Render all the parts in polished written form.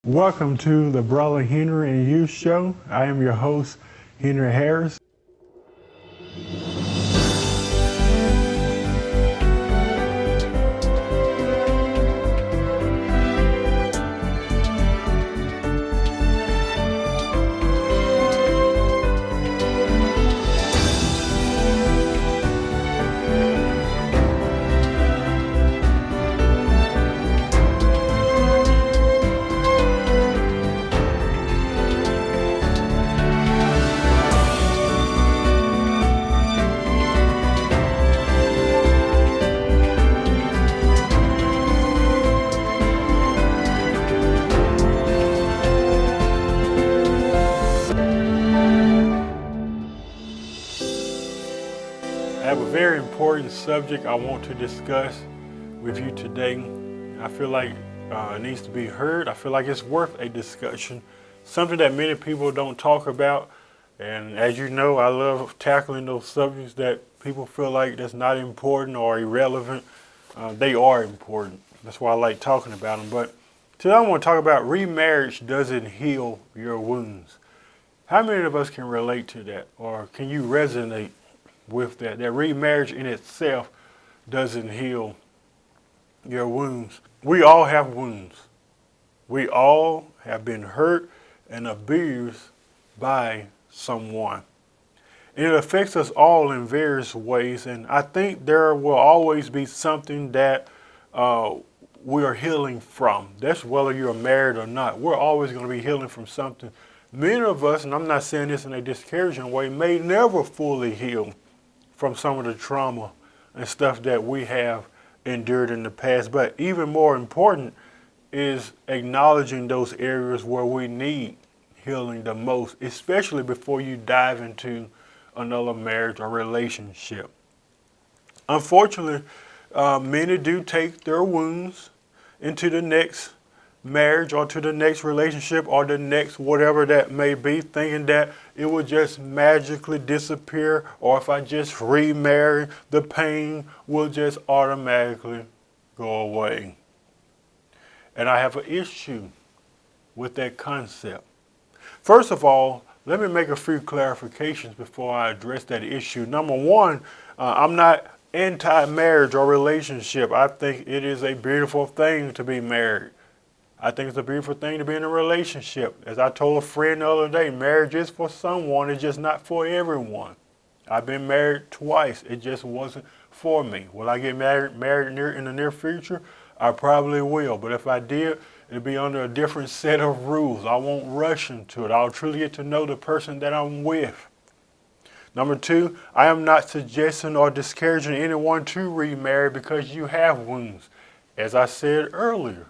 Welcome to the Brother Henry and You Show. I am your host, Henry Harris. I have a very important subject I want to discuss with you today. I feel like it needs to be heard. I feel like it's worth a discussion. Something that many people don't talk about. And as you know, I love tackling those subjects that people feel like that's not important or irrelevant. They are important. That's why I like talking about them. But today I want to talk about remarriage doesn't heal your wounds. How many of us can relate to that? Or can you resonate with that? That remarriage in itself doesn't heal your wounds. We all have wounds. We all have been hurt and abused by someone. And it affects us all in various ways. And I think there will always be something that we are healing from. That's whether you're married or not. We're always going to be healing from something. Many of us, and I'm not saying this in a discouraging way, may never fully heal from some of the trauma and stuff that we have endured in the past. But even more important is acknowledging those areas where we need healing the most, especially before you dive into another marriage or relationship. Unfortunately, many do take their wounds into the next marriage or to the next relationship or the next whatever that may be, thinking that it will just magically disappear, or if I just remarry, the pain will just automatically go away. And I have an issue with that concept. First of all, let me make a few clarifications before I address that issue. Number one, I'm not anti-marriage or relationship. I think it is a beautiful thing to be married. I think it's a beautiful thing to be in a relationship. As I told a friend the other day, marriage is for someone, it's just not for everyone. I've been married twice. It just wasn't for me. Will I get married in the near future? I probably will. But if I did, it'd be under a different set of rules. I won't rush into it. I'll truly get to know the person that I'm with. Number two, I am not suggesting or discouraging anyone to remarry because you have wounds. As I said earlier,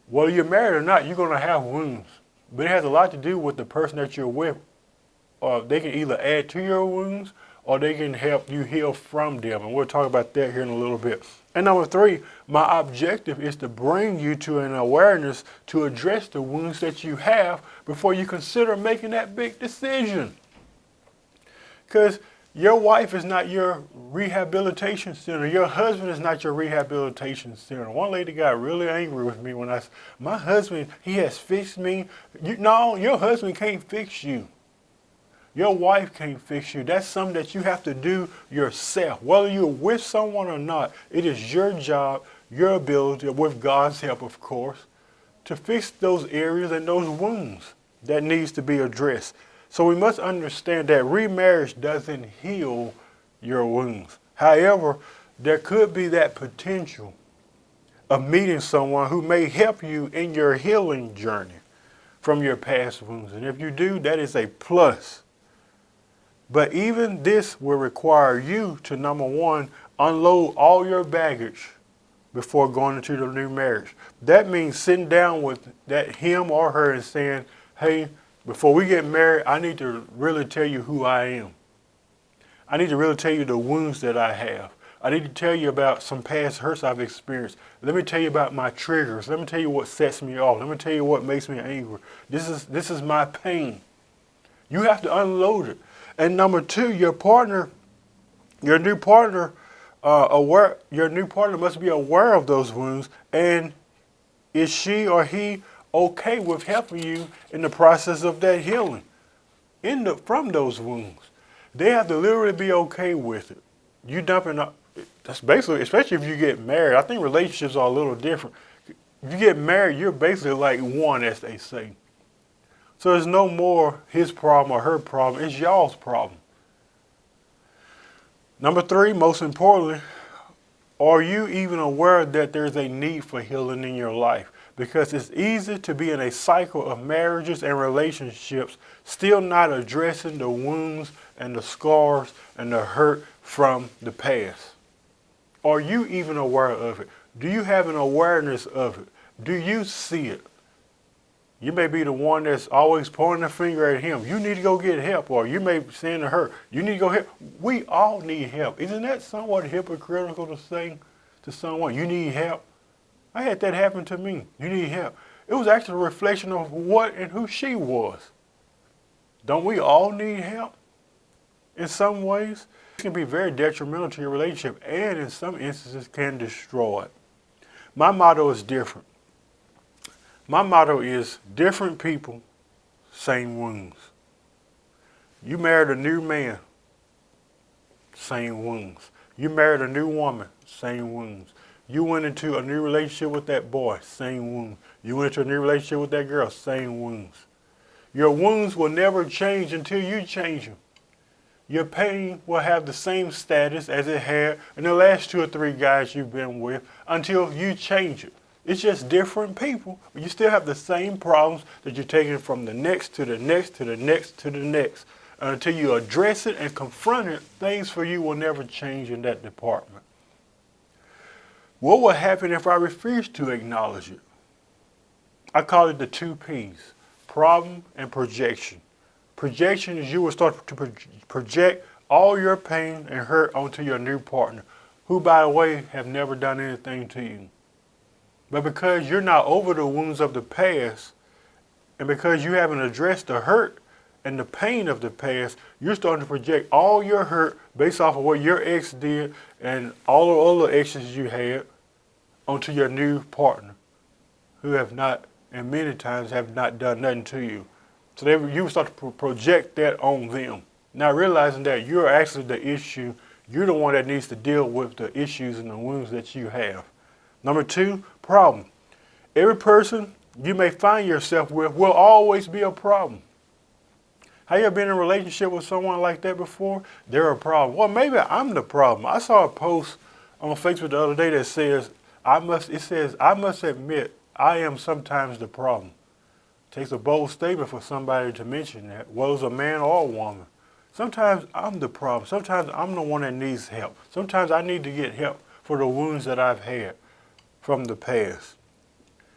whether you're married or not, you're going to have wounds. But it has a lot to do with the person that you're with. They can either add to your wounds or they can help you heal from them. And we'll talk about that here in a little bit. And number three, my objective is to bring you to an awareness to address the wounds that you have before you consider making that big decision. Because your wife is not your rehabilitation center. Your husband is not your rehabilitation center. One lady got really angry with me when my husband, he has fixed me. No, your husband can't fix you. Your wife can't fix you. That's something that you have to do yourself. Whether you're with someone or not, it is your job, your ability, with God's help, of course, to fix those areas and those wounds that needs to be addressed. So we must understand that remarriage doesn't heal your wounds. However, there could be that potential of meeting someone who may help you in your healing journey from your past wounds. And if you do, that is a plus. But even this will require you to, number one, unload all your baggage before going into the new marriage. That means sitting down with that him or her and saying, hey, before we get married, I need to really tell you who I am. I need to really tell you the wounds that I have. I need to tell you about some past hurts I've experienced. Let me tell you about my triggers. Let me tell you what sets me off. Let me tell you what makes me angry. This is my pain. You have to unload it. And number two, your new partner must be aware of those wounds, and is she or he okay with helping you in the process of that healing from those wounds. They have to literally be okay with it. You dumping up, that's basically, especially if you get married. I think relationships are a little different. If you get married, you're basically like one, as they say. So there's no more his problem or her problem. It's y'all's problem. Number 3, most importantly, are you even aware that there's a need for healing in your life? Because it's easy to be in a cycle of marriages and relationships, still not addressing the wounds and the scars and the hurt from the past. Are you even aware of it? Do you have an awareness of it? Do you see it? You may be the one that's always pointing the finger at him. You need to go get help. Or you may be saying to her, you need to go help. We all need help. Isn't that somewhat hypocritical to say to someone, you need help? I had that happen to me. You need help. It was actually a reflection of what and who she was. Don't we all need help? In some ways, it can be very detrimental to your relationship and in some instances can destroy it. My motto is different. My motto is different people, same wounds. You married a new man, same wounds. You married a new woman, same wounds. You went into a new relationship with that boy, same wounds. You went into a new relationship with that girl, same wounds. Your wounds will never change until you change them. Your pain will have the same status as it had in the last 2 or 3 guys you've been with until you change it. It's just different people, but you still have the same problems that you're taking from the next to the next to the next to the next. Until you address it and confront it, things for you will never change in that department. What will happen if I refuse to acknowledge it? I call it the 2 P's, problem and projection. Projection is you will start to project all your pain and hurt onto your new partner, who, by the way, have never done anything to you. But because you're not over the wounds of the past, and because you haven't addressed the hurt and the pain of the past, you're starting to project all your hurt based off of what your ex did and all the other exes you had onto your new partner, who have not, and many times have not done nothing to you. So you start to project that on them, not realizing that you're actually the issue. You're the one that needs to deal with the issues and the wounds that you have. Number 2, problem. Every person you may find yourself with will always be a problem. Have you ever been in a relationship with someone like that before? They're a problem. Well, maybe I'm the problem. I saw a post on Facebook the other day that says, I must admit, I am sometimes the problem. It takes a bold statement for somebody to mention that, whether it's a man or a woman. Sometimes I'm the problem. Sometimes I'm the one that needs help. Sometimes I need to get help for the wounds that I've had from the past.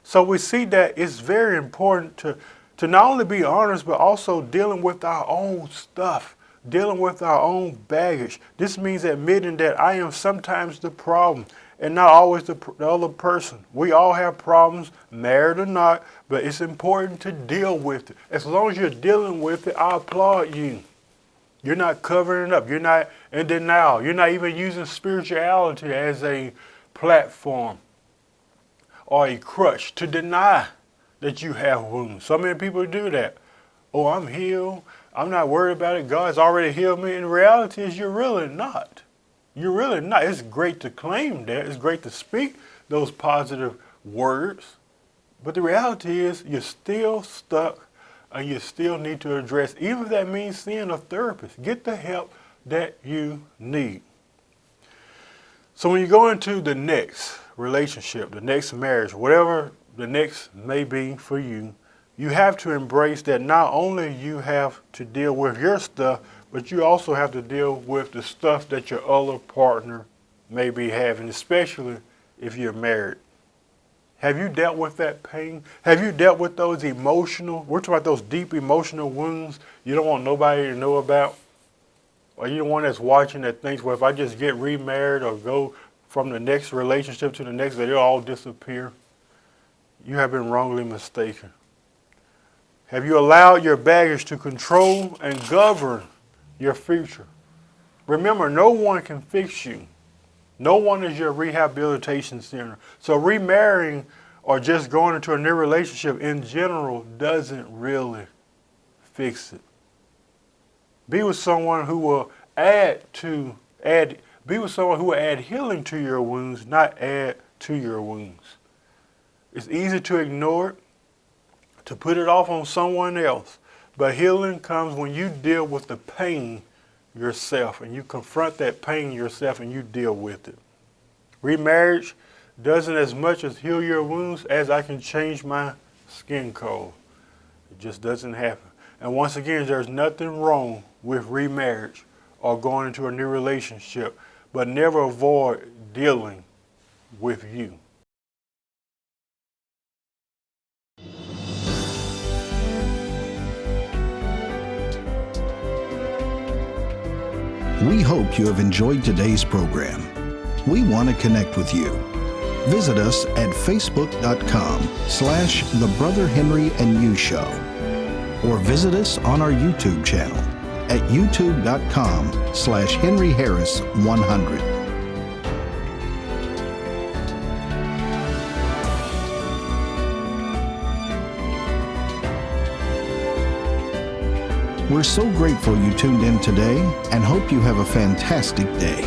So we see that it's very important to not only be honest, but also dealing with our own stuff, dealing with our own baggage. This means admitting that I am sometimes the problem and not always the other person. We all have problems, married or not, but it's important to deal with it. As long as you're dealing with it, I applaud you. You're not covering it up. You're not in denial. You're not even using spirituality as a platform or a crutch to deny that you have wounds. So many people do that. Oh, I'm healed. I'm not worried about it. God's already healed me. And the reality is you're really not. You're really not. It's great to claim that. It's great to speak those positive words. But the reality is you're still stuck and you still need to address, even if that means seeing a therapist. Get the help that you need. So when you go into the next relationship, the next marriage, whatever the next may be for you, you have to embrace that not only you have to deal with your stuff, but you also have to deal with the stuff that your other partner may be having, especially if you're married. Have you dealt with that pain? Have you dealt with those we're talking about those deep emotional wounds you don't want nobody to know about? Or you the one that's watching that thinks, well, if I just get remarried or go from the next relationship to the next, that it'll all disappear? You have been wrongly mistaken. Have you allowed your baggage to control and govern your future? Remember, no one can fix you. No one is your rehabilitation center. So remarrying or just going into a new relationship in general doesn't really fix it. Be with someone who will be with someone who will add healing to your wounds, not add to your wounds. It's easy to ignore it, to put it off on someone else. But healing comes when you deal with the pain yourself and you confront that pain yourself and you deal with it. Remarriage doesn't as much as heal your wounds as I can change my skin color. It just doesn't happen. And once again, there's nothing wrong with remarriage or going into a new relationship, but never avoid dealing with you. We hope you have enjoyed today's program. We want to connect with you. Visit us at facebook.com/The Brother Henry and You Show, or visit us on our YouTube channel at youtube.com/Henry Harris 100. We're so grateful you tuned in today and hope you have a fantastic day.